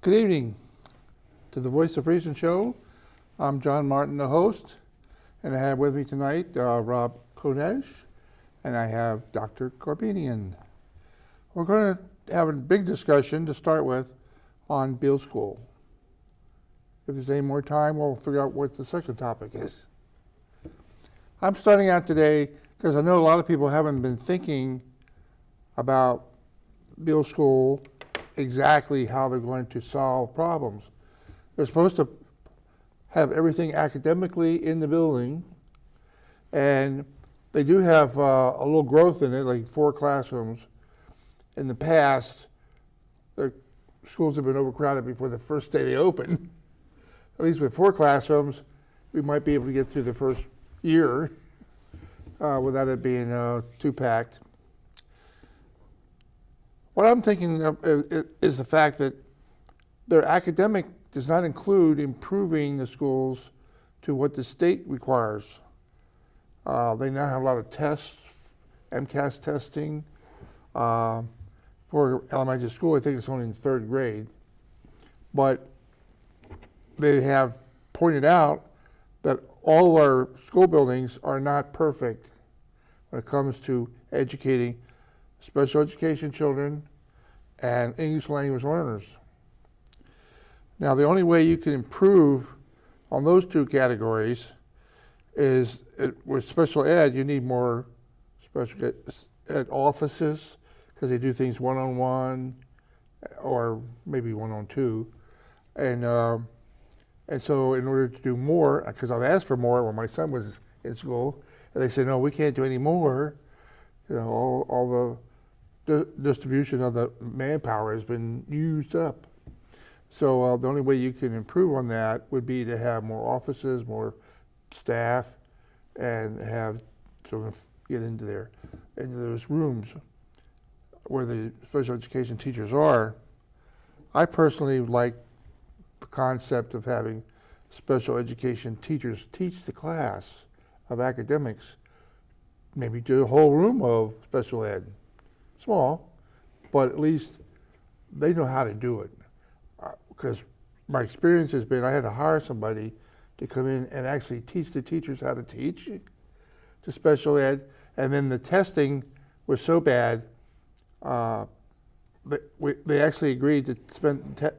Good evening to the Voice of Reason show. I'm John Martin, the host, and I have with me tonight Rob Koenig, and I have Dr. Garabedian. We're going to have a big discussion to start with on Beal School. If there's any more time, we'll figure out what the second topic is. I'm starting out today because I know a lot of people haven't been thinking about Beal School, exactly how they're going to solve problems. They're supposed to have everything academically in the building, and they do have a little growth in it, like 4 classrooms. In the past, the schools have been overcrowded before the first day they open. At least with 4 classrooms, we might be able to get through the first year without it being too packed. What I'm thinking of is the fact that their academic does not include improving the schools to what the state requires. They now have a lot of tests, MCAS testing. For elementary school, I think it's only in 3rd grade. But they have pointed out that all of our school buildings are not perfect when it comes to educating special education children and English language learners. Now, the only way you can improve on those 2 categories is with special ed, you need more special ed offices because they do things one-on-one or maybe one-on-2. And so in order to do more, because I've asked for more when my son was in school, and they said, no, we can't do any more. You know, all the distribution of the manpower has been used up. So the only way you can improve on that would be to have more offices, more staff, and have sort of get into those rooms where the special education teachers are. I personally like the concept of having special education teachers teach the class of academics, maybe do a whole room of special ed. Small, but at least they know how to do it. Because my experience has been I had to hire somebody to come in and actually teach the teachers how to teach to special ed, and then the testing was so bad they actually agreed to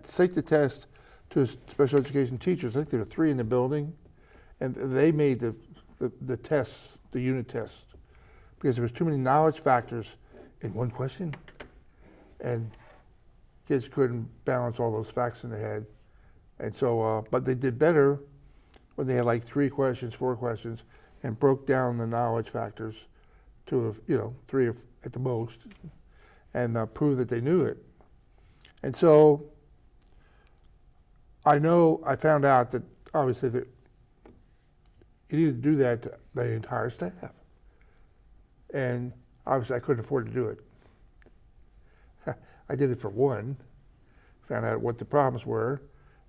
take the test to special education teachers. I think there were 3 in the building, and they made the tests, the unit tests, because there was too many knowledge factors in one question, and kids couldn't balance all those facts in their head. And so, but they did better when they had like 3 questions, 4 questions, and broke down the knowledge factors to 3 at the most, and proved that they knew it. And so, I found out that obviously that you need to do that to the entire staff, and obviously I couldn't afford to do it. I did it for 1, found out what the problems were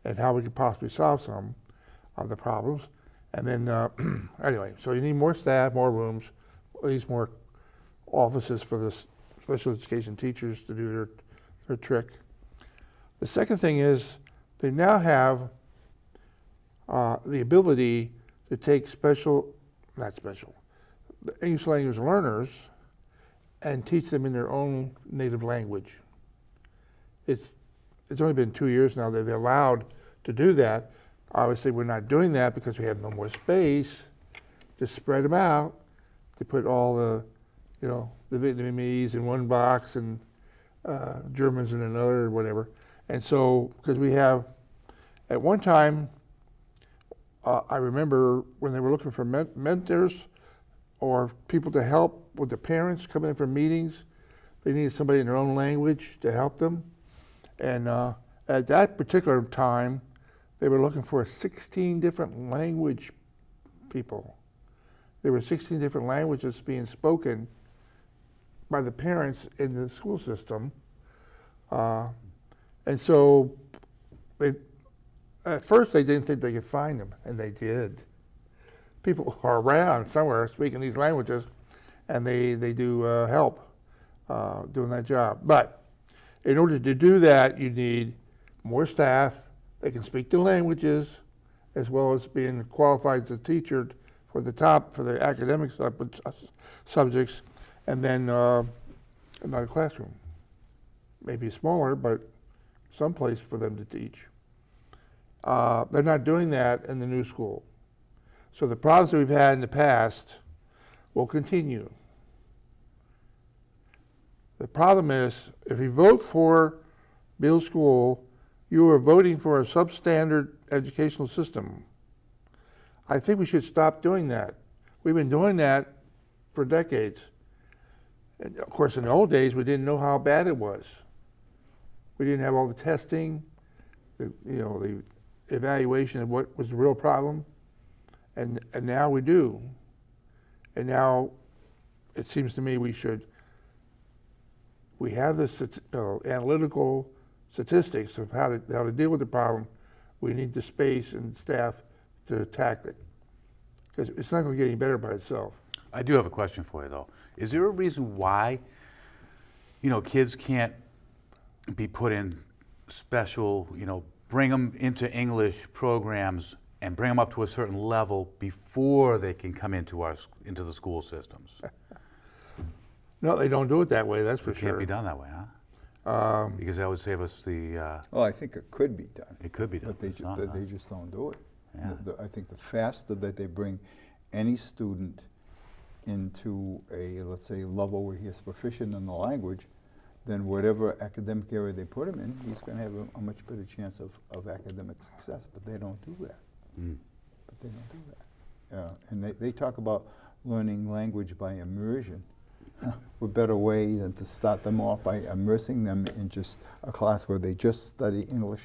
and how we could possibly solve some of the problems. And then, anyway, so you need more staff, more rooms, at least more offices for the special education teachers to do their trick. The second thing is they now have the ability to take the English language learners and teach them in their own native language. It's only been 2 years now that they're allowed to do that. Obviously, we're not doing that because we have no more space to spread them out, to put all the Vietnamese in one box and Germans in another or whatever. And so, because we have, at one time, I remember when they were looking for mentors or people to help with the parents coming in for meetings, they needed somebody in their own language to help them. And at that particular time, they were looking for 16 different language people. There were 16 different languages being spoken by the parents in the school system. And so at first they didn't think they could find them, and they did. People are around somewhere speaking these languages, and they do help doing that job. But in order to do that, you need more staff, they can speak the languages, as well as being qualified as a teacher for the academic subjects, and then another classroom. Maybe smaller, but some place for them to teach. They're not doing that in the new school. So the problems that we've had in the past will continue. The problem is, if you vote for Beal School, you are voting for a substandard educational system. I think we should stop doing that. We've been doing that for decades. And of course, in the old days, we didn't know how bad it was. We didn't have all the testing, the evaluation of what was the real problem, and now we do. And now it seems to me we have the analytical statistics of how to deal with the problem. We need the space and staff to tackle it, because it's not going to get any better by itself. I do have a question for you, though. Is there a reason why, kids can't be put in special, bring them into English programs and bring them up to a certain level before they can come into the school systems? No, they don't do it that way, that's for sure. It can't be done that way, huh? Because that would save us the... Well, I think it could be done. It could be done. But they just don't do it. Yeah. I think the faster that they bring any student into a, let's say, level where he is proficient in the language, then whatever academic area they put him in, he's going to have a much better chance of academic success. But they don't do that. But they don't do that. And they talk about learning language by immersion. What better way than to start them off by immersing them in just a class where they just study English.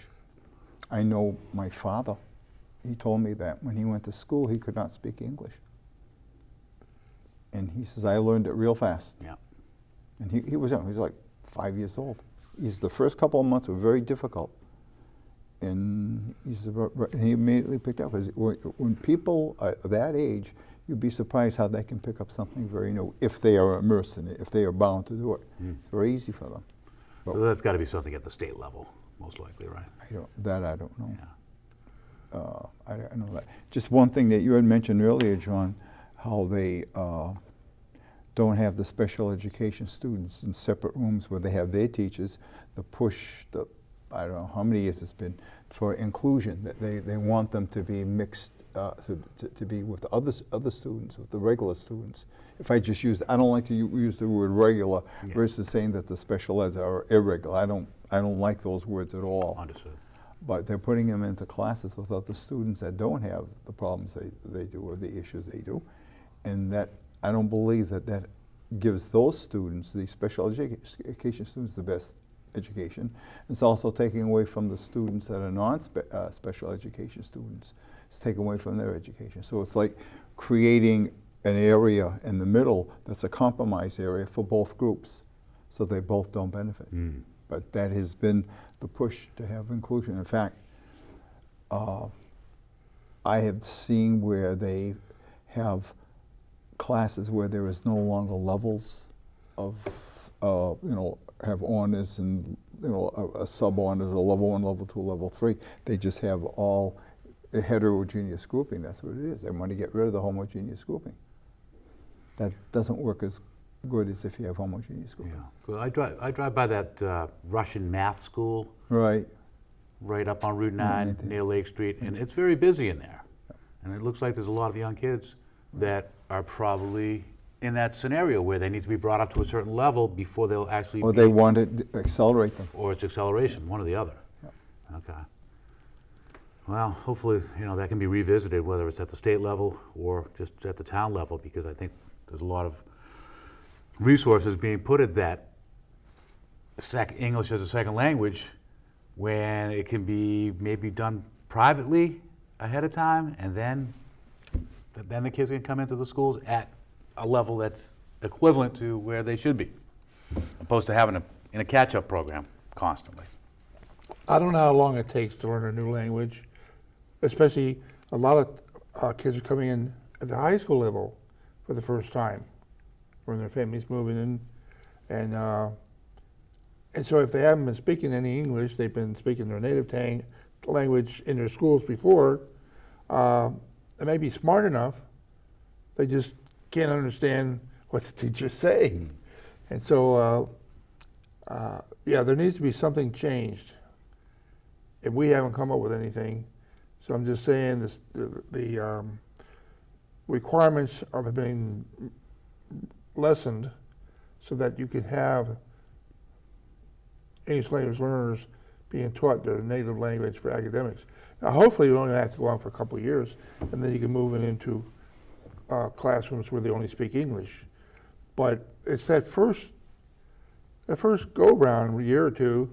I know my father, he told me that when he went to school, he could not speak English. And he says, I learned it real fast. Yeah. And he was young, he was like 5 years old. The first couple of months were very difficult. And he immediately picked up. When people are that age, you'd be surprised how they can pick up something very new if they are immersed in it, if they are bound to do it. It's very easy for them. So that's got to be something at the state level, most likely, right? I don't know. Yeah. I don't know that. Just one thing that you had mentioned earlier, John, how they don't have the special education students in separate rooms where they have their teachers, I don't know how many years it's been, for inclusion, that they want them to be mixed, to be with other students, with the regular students. If I just I don't like to use the word regular versus saying that the special eds are irregular. I don't like those words at all. Understood. But they're putting them into classes with other students that don't have the problems they do or the issues they do. And that, I don't believe that gives those students, the special education students, the best education. It's also taking away from the students that are non-special education students. It's taking away from their education. So it's like creating an area in the middle that's a compromise area for both groups, so they both don't benefit. But that has been the push to have inclusion. In fact, I have seen where they have classes where there is no longer levels of, have honors and, a sub-honors, or level 1, level 2, level 3. They just have all a heterogeneous grouping. That's what it is. They want to get rid of the homogeneous grouping. That doesn't work as good as if you have homogeneous grouping. Yeah. Well, I drive by that Russian math school. Right. Right up on Route 9 near Lake Street, and it's very busy in there. And it looks like there's a lot of young kids that are probably in that scenario where they need to be brought up to a certain level before they'll actually Or they want to accelerate them. Or it's acceleration, one or the other. Okay. Well, hopefully, that can be revisited, whether it's at the state level or just at the town level, because I think there's a lot of resources being put at that English as a second language when it can be maybe done privately ahead of time, and then the kids can come into the schools at a level that's equivalent to where they should be, opposed to having in a catch-up program constantly. I don't know how long it takes to learn a new language, especially a lot of kids are coming in at the high school level for the first time, when their families moving in, and And so if they haven't been speaking any English, they've been speaking their native language in their schools before, they may be smart enough, they just can't understand what the teacher's saying. And so, yeah, there needs to be something changed. And we haven't come up with anything. So I'm just saying the requirements are being lessened so that you can have English language learners being taught their native language for academics. Now, hopefully you only have to go on for a couple of years, and then you can move it into classrooms where they only speak English. But it's that first go-round, a year or two,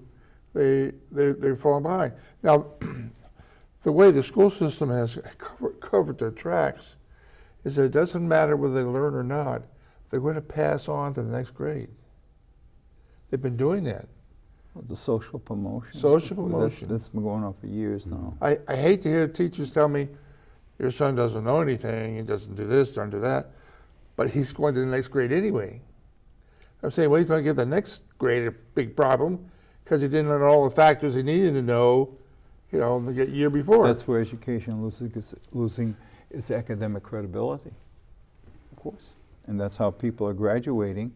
they're falling behind. Now, the way the school system has covered their tracks is that it doesn't matter whether they learn or not, they're going to pass on to the next grade. They've been doing that. The social promotion. Social promotion. That's been going on for years now. I hate to hear teachers tell me, your son doesn't know anything, he doesn't do this, doesn't do that, but he's going to the next grade anyway. I'm saying, well, he's going to give the next grade a big problem because he didn't learn all the factors he needed to know, the year before. That's where education losing its academic credibility, of course. And that's how people are graduating,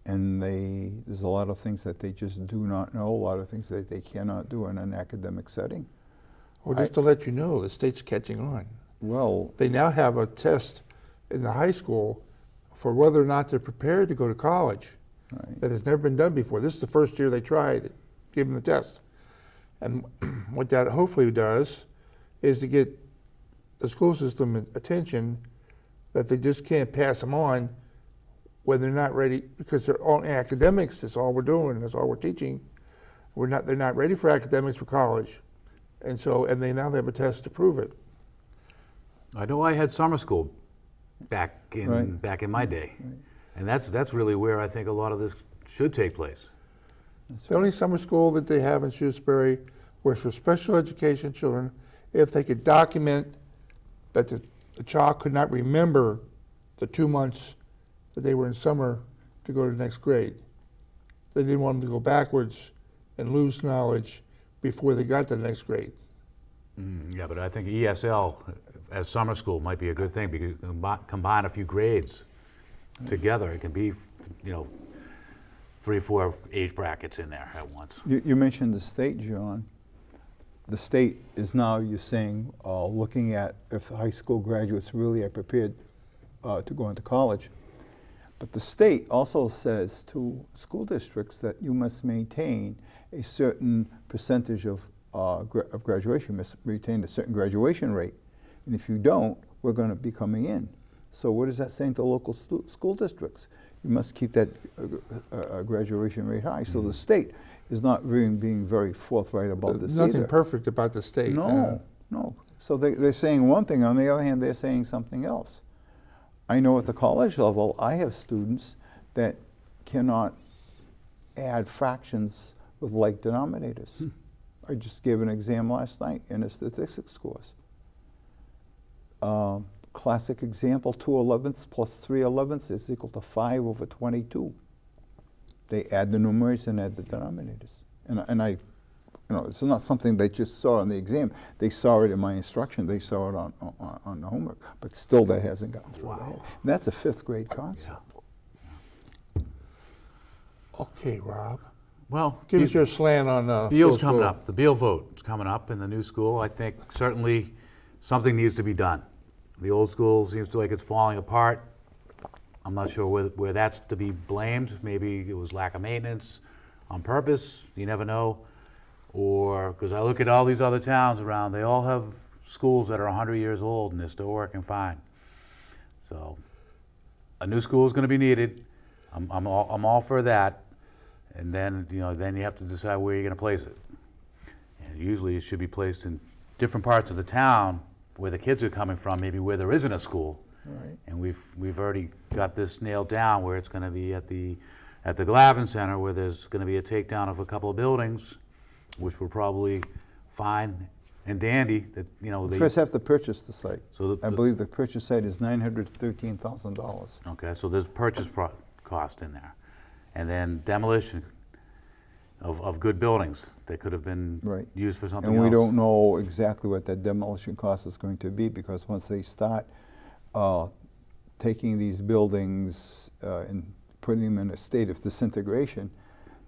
and there's a lot of things that they just do not know, a lot of things that they cannot do in an academic setting. Well, just to let you know, the state's catching on. Well, They now have a test in the high school for whether or not they're prepared to go to college. right. That has never been done before. This is the first year they tried it, gave them the test. And what that hopefully does is to get the school system attention that they just can't pass them on when they're not ready, because they're all academics, that's all we're doing, that's all we're teaching. They're not ready for academics for college. And so, and they now have a test to prove it. I know I had summer school back in Right. my day, and that's really where I think a lot of this should take place. The only summer school that they have in Shrewsbury was for special education children if they could document that the child could not remember the 2 months that they were in summer to go to the next grade. They didn't want them to go backwards and lose knowledge before they got to the next grade. Yeah, but I think ESL as summer school might be a good thing because you can combine a few grades together. It can be, 3 or 4 age brackets in there at once. You mentioned the state, John. The state is now, you're saying, looking at if high school graduates really are prepared to go into college. But the state also says to school districts that you must maintain a certain percentage of graduation, you must retain a certain graduation rate. And if you don't, we're going to be coming in. So what is that saying to local school districts? You must keep that graduation rate high. So the state is not really being very forthright about this Nothing either. perfect about the state. No. So they're saying one thing, on the other hand, they're saying something else. I know at the college level, I have students that cannot add fractions with like denominators. I just gave an exam last night in a statistics course. Classic example, 2 11ths plus 3 11ths is equal to 5 over 22. They add the numerators and add the denominators. And I, it's not something they just saw in the exam. They saw it in my instruction. They saw it on the homework. But still, that hasn't gotten through their head. And that's a 5th grade concept. Okay, Rob. Well, Give us your slant on Beal's Beal coming School. up. The Beal vote is coming up in the new school. I think certainly something needs to be done. The old school seems to like it's falling apart. I'm not sure where that's to be blamed. Maybe it was lack of maintenance on purpose. You never know. Or because I look at all these other towns around, they all have schools that are 100 years old and they're still working fine. So a new school is going to be needed. I'm all for that. And then then you have to decide where you're going to place it. And usually it should be placed in different parts of the town where the kids are coming from, maybe where there isn't a school. Right. And we've already got this nailed down where it's going to be at the Glavin Center, where there's going to be a takedown of a couple of buildings, which were probably fine and dandy. That they First have to purchase the site. So I believe the purchase site is $913,000. Okay, so there's purchase cost in there, and then demolition of good buildings that could have been Right. used for something And else. we don't know exactly what that demolition cost is going to be, because once they start taking these buildings and putting them in a state of disintegration,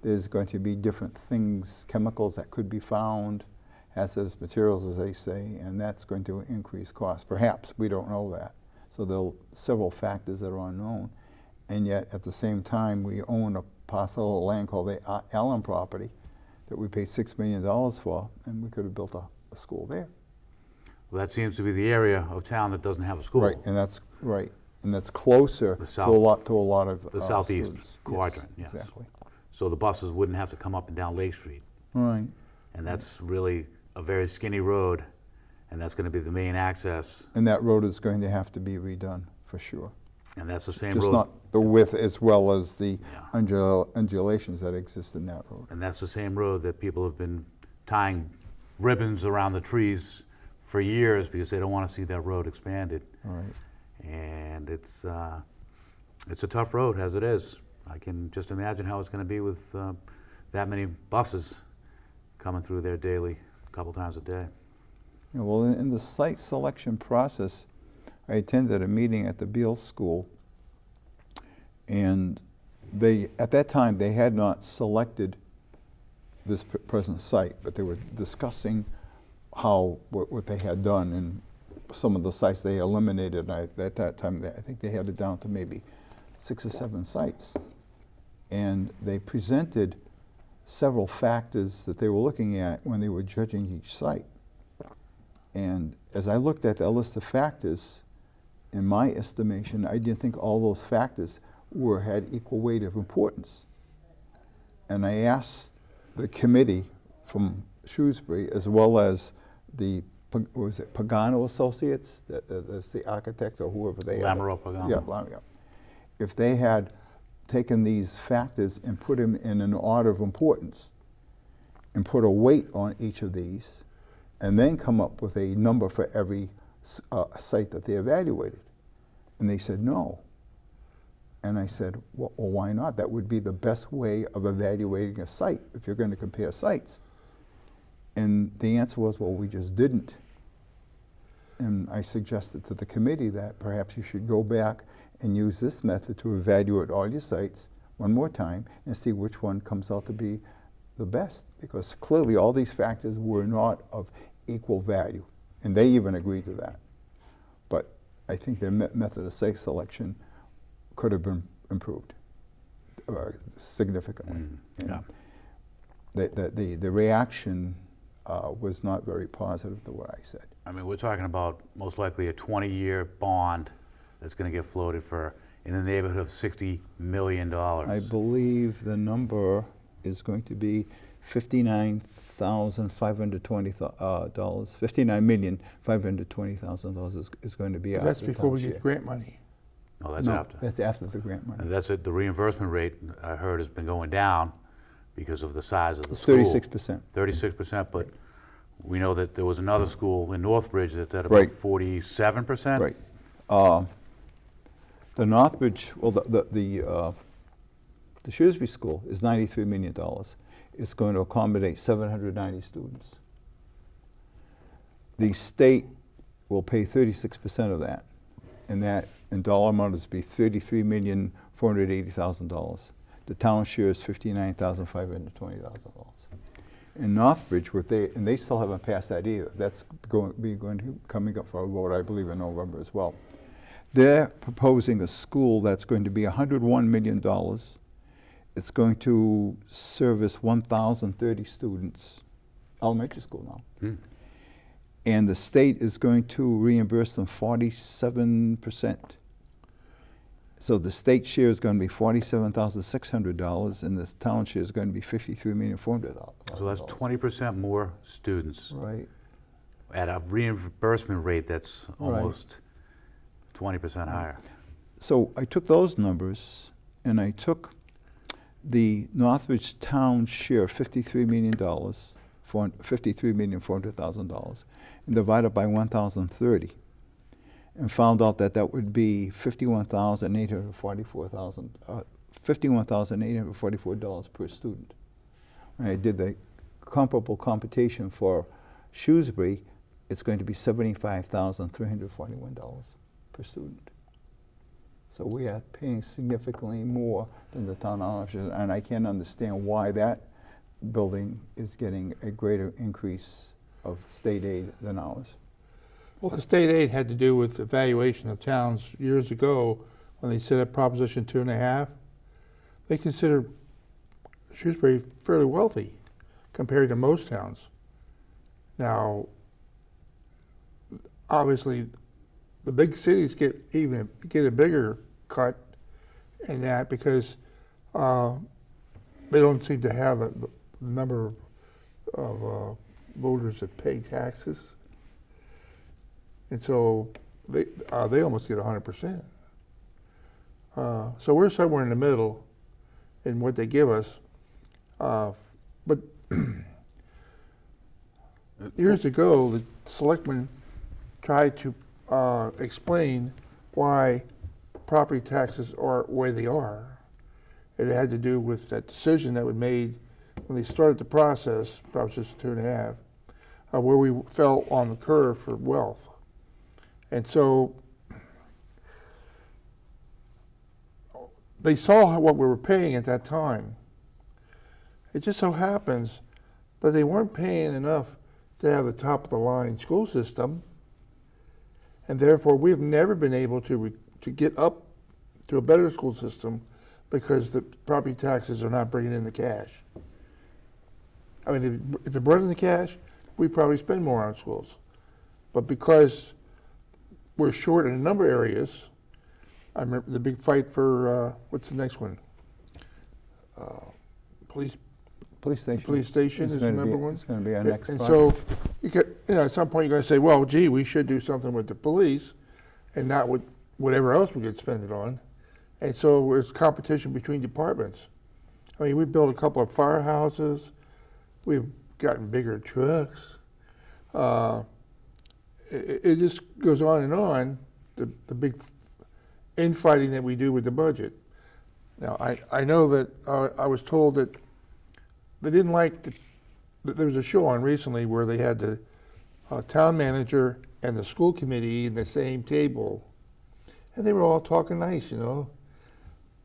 there's going to be different things, chemicals that could be found, hazardous materials, as they say, and that's going to increase costs. Perhaps, we don't know that. So there are several factors that are unknown, and yet at the same time, we own a parcel of land called the Allen property that we paid $6 million for, and we could have built a school there. Well, that seems to be the area of town that doesn't have a school. Right, and that's right, and that's closer The to a lot of the southeast students. quadrant, yes. Exactly. So the buses wouldn't have to come up and down Lake Street. Right. And that's really a very skinny road, and that's going to be the main access. And that road is going to have to be redone for sure. And that's the same Just road. not the width as well as the Yeah. undulations that exist in that road. And that's the same road that people have been tying ribbons around the trees for years because they don't want to see that road expanded. All right. And it's a tough road as it is. I can just imagine how it's going to be with that many buses coming through there daily, a couple times a day. Yeah, well, in the site selection process, I attended a meeting at the Beal School, and at that time, they had not selected this present site, but they were discussing what they had done, and some of the sites they eliminated. At that time, I think they had it down to maybe 6 or 7 sites. And they presented several factors that they were looking at when they were judging each site. And as I looked at that list of factors, in my estimation, I didn't think all those factors had equal weight of importance. And I asked the committee from Shrewsbury, as well as the, was it Pagano Associates, that's the architect or whoever they are. Lamoureux Pagano. Yeah, Lamoureux. If they had taken these factors and put them in an order of importance and put a weight on each of these, and then come up with a number for every site that they evaluated. And they said no. And I said, well, why not? That would be the best way of evaluating a site if you're going to compare sites. And the answer was, well, we just didn't. And I suggested to the committee that perhaps you should go back and use this method to evaluate all your sites one more time and see which one comes out to be the best. Because clearly all these factors were not of equal value. And they even agreed to that. But I think their method of site selection could have been improved significantly. Yeah. The reaction was not very positive to what I said. I mean, we're talking about most likely a 20-year bond that's going to get floated for in the neighborhood of $60 million. I believe the number is going to be $59,520. $59,520,000 is going to be That's after before we town get share. grant money. No, that's No, after. that's after the grant money. And that's it. The reimbursement rate, I heard, has been going down because of the size of the It's school. 36%. 36%, but we know that there was another school in Northbridge that's at about Right. 47%. Right. The Northbridge, well, the Shrewsbury School is $93 million. It's going to accommodate 790 students. The state will pay 36% of that, and that in dollar amount is be $33,480,000. The town share is $59,520,000. In Northbridge, and they still haven't passed that either. That's coming up for a vote, I believe, in November as well. They're proposing a school that's going to be $101 million. It's going to service 1,030 students, elementary school now. And the state is going to reimburse them 47%. So the state share is going to be $47,600, and this town share is going to be $53,400,000. So that's 20% more students Right. at a reimbursement rate that's Right. almost 20% higher. So I took those numbers, and I took the Northbridge town share, $53 million, $53,400,000, and divided by 1,030, and found out that that would be $51,844 per student, and I did the comparable computation for Shrewsbury, it's going to be $75,341 per student. So we are paying significantly more than the town officers, and I can't understand why that building is getting a greater increase of state aid than ours. Well, the state aid had to do with evaluation of towns years ago when they set up Proposition 2.5. They considered Shrewsbury fairly wealthy compared to most towns. Now, obviously, the big cities get a bigger cut in that because they don't seem to have the number of voters that pay taxes, and so they almost get 100%. So we're somewhere in the middle in what they give us, but years ago, the selectmen tried to explain why property taxes are where they are. It had to do with that decision that was made when they started the process, Proposition 2.5, where we fell on the curve for wealth. And so they saw what we were paying at that time. It just so happens that they weren't paying enough to have the top of the line school system, and therefore we've never been able to get up to a better school system because the property taxes are not bringing in the cash. I mean, if it brought in the cash, we'd probably spend more on schools. But because we're short in a number of areas, I remember the big fight for, what's the next one? Police Police station is the number one. It's going to be our next And project. so, at some point, you're going to say, well, gee, we should do something with the police and not with whatever else we could spend it on. And so there's competition between departments. I mean, we built a couple of firehouses. We've gotten bigger trucks. It just goes on, the big infighting that we do with the budget. Now, I know that I was told that they didn't like that there was a show on recently where they had the town manager and the school committee in the same table, and they were all talking nice,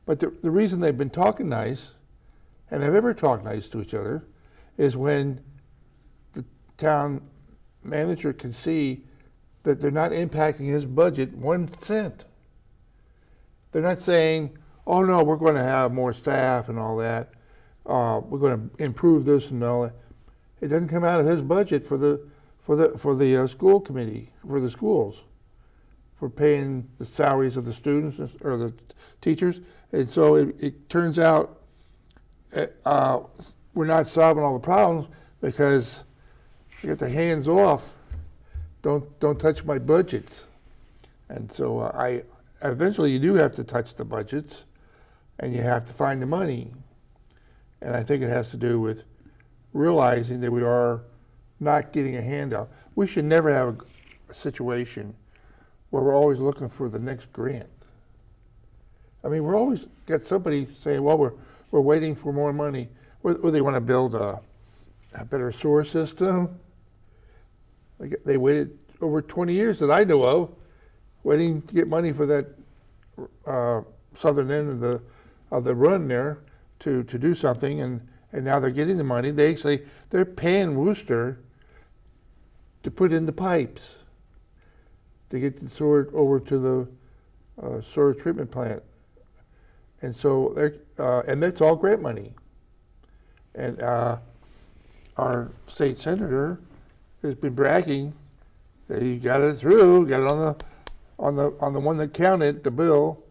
But the reason they've been talking nice, and have ever talked nice to each other, is when the town manager can see that they're not impacting his budget 1 cent. They're not saying, oh no, we're going to have more staff and all that. We're going to improve this and all that. It doesn't come out of his budget for the school committee, for the schools, for paying the salaries of the students or the teachers. And so it turns out we're not solving all the problems because you get the hands off. Don't touch my budgets. And so eventually you do have to touch the budgets, and you have to find the money. And I think it has to do with realizing that we are not getting a handout. We should never have a situation where we're always looking for the next grant. I mean, we're always got somebody saying, well, we're waiting for more money. Or they want to build a better sewer system. They waited over 20 years that I know of, waiting to get money for that southern end of the run there to do something, and now they're getting the money. They're paying Worcester to put in the pipes to get the sewer over to the sewer treatment plant, and so and that's all grant money. And our state senator has been bragging that he got it through, got it on the one that counted the bill,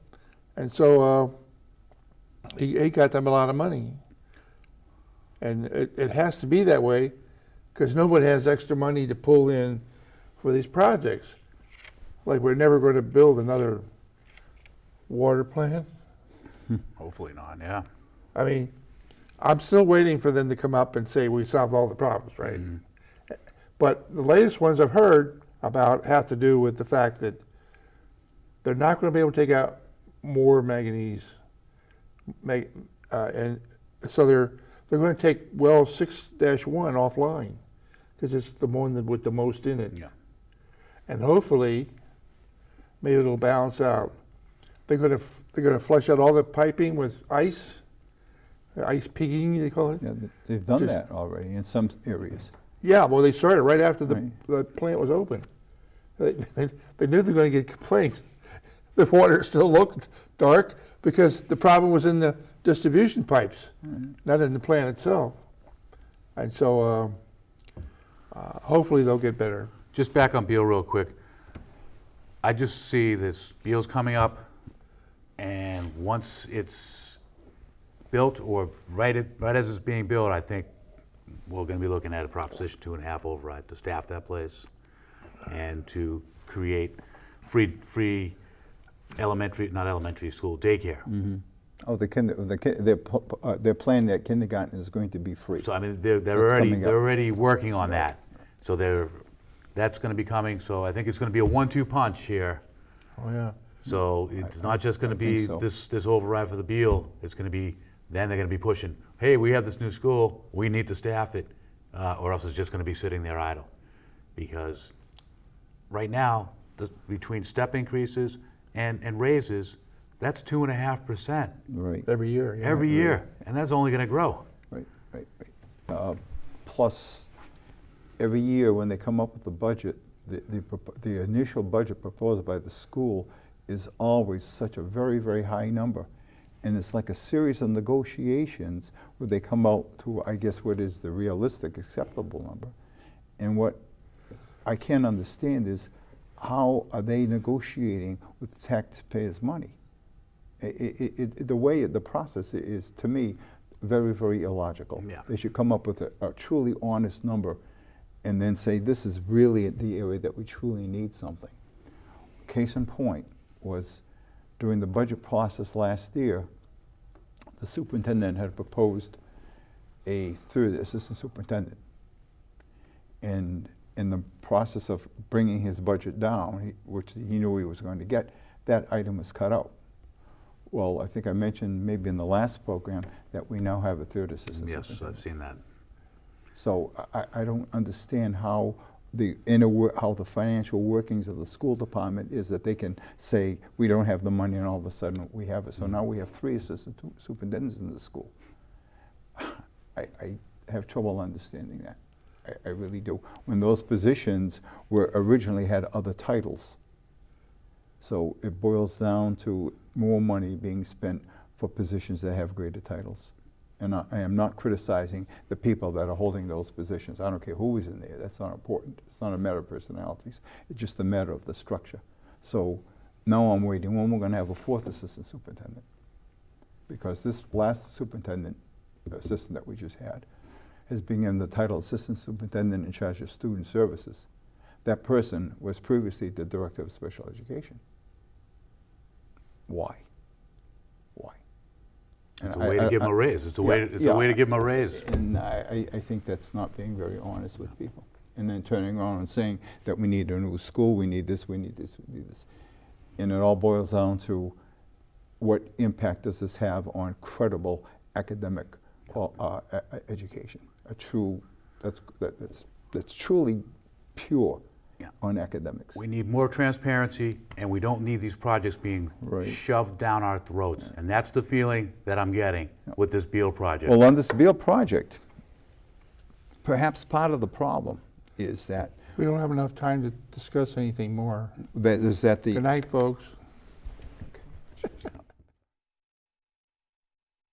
and so he got them a lot of money. And it has to be that way because nobody has extra money to pull in for these projects. Like we're never going to build another water plant. Hopefully not, yeah. I mean, I'm still waiting for them to come up and say we solved all the problems, right? Mm-hmm. But the latest ones I've heard about have to do with the fact that they're not going to be able to take out more manganese, and so they're gonna take well 6-1 offline, because it's the one with the most in it. Yeah. And hopefully, maybe it'll balance out. They're gonna flush out all the piping with ice pigging, they call it. Yeah, they've done Just- that already in some areas. Yeah, well, they started right after Right. the plant was open. They knew they were gonna get complaints. The water still looked dark because the problem was in the distribution pipes, not in the plant itself. And so, hopefully they'll get better. Just back on Beal real quick. I just see this, Beal's coming up, and once it's built, or right as it's being built, I think we're gonna be looking at a Proposition 2.5 override to staff that place and to create free elementary, not elementary school, daycare. Oh, they're planning that kindergarten is going to be free. So I mean, they're That's already coming up. working on that. So that's going to be coming. So I think it's going to be a 1-2 punch here. Oh, yeah. So it's not just going to I be think so. this override for the Beal. It's going to be, then they're going to be pushing, hey, we have this new school, we need to staff it, or else it's just going to be sitting there idle. Because right now, between step increases and raises, that's 2.5% Right, Every year, yeah. every year, and that's only going to grow. right. Plus, every year when they come up with the budget, the initial budget proposed by the school is always such a very, very high number. And it's like a series of negotiations where they come out to, I guess, what is the realistic, acceptable number. And what I can't understand is, how are they negotiating with taxpayers' money? The way the process is, to me, very, very illogical. Yeah. They should come up with a truly honest number and then say, this is really the area that we truly need something. Case in point was, during the budget process last year, the superintendent had proposed a third assistant superintendent. And in the process of bringing his budget down, which he knew he was going to get, that item was cut out. Well, I think I mentioned maybe in the last program that we now have a third assistant Yes, superintendent. I've seen that. So I don't understand how the financial workings of the school department is that they can say, we don't have the money, and all of a sudden we have it. So now we have 3 assistant superintendents in the school. I have trouble understanding that. I really do. When those positions originally had other titles. So it boils down to more money being spent for positions that have greater titles. And I am not criticizing the people that are holding those positions. I don't care who is in there. That's not important. It's not a matter of personalities. It's just a matter of the structure. So now I'm waiting when we're going to have a 4th assistant superintendent. Because this last assistant that we just had has been given the title assistant superintendent in charge of student services. That person was previously the director of special education. Why? Why? It's a way to give them a raise. It's a way to give them a raise. And I think that's not being very honest with people. And then turning around and saying that we need a new school, we need this, we need this, we need this. And it all boils down to, what impact does this have on credible academic education? That's truly pure on academics. We need more transparency, and we don't need these projects being Right. shoved down our throats. And that's the feeling that I'm getting with this Beal project. Well, on this Beal project, perhaps part of the problem is that We don't have enough time to discuss anything more. the Good night, folks.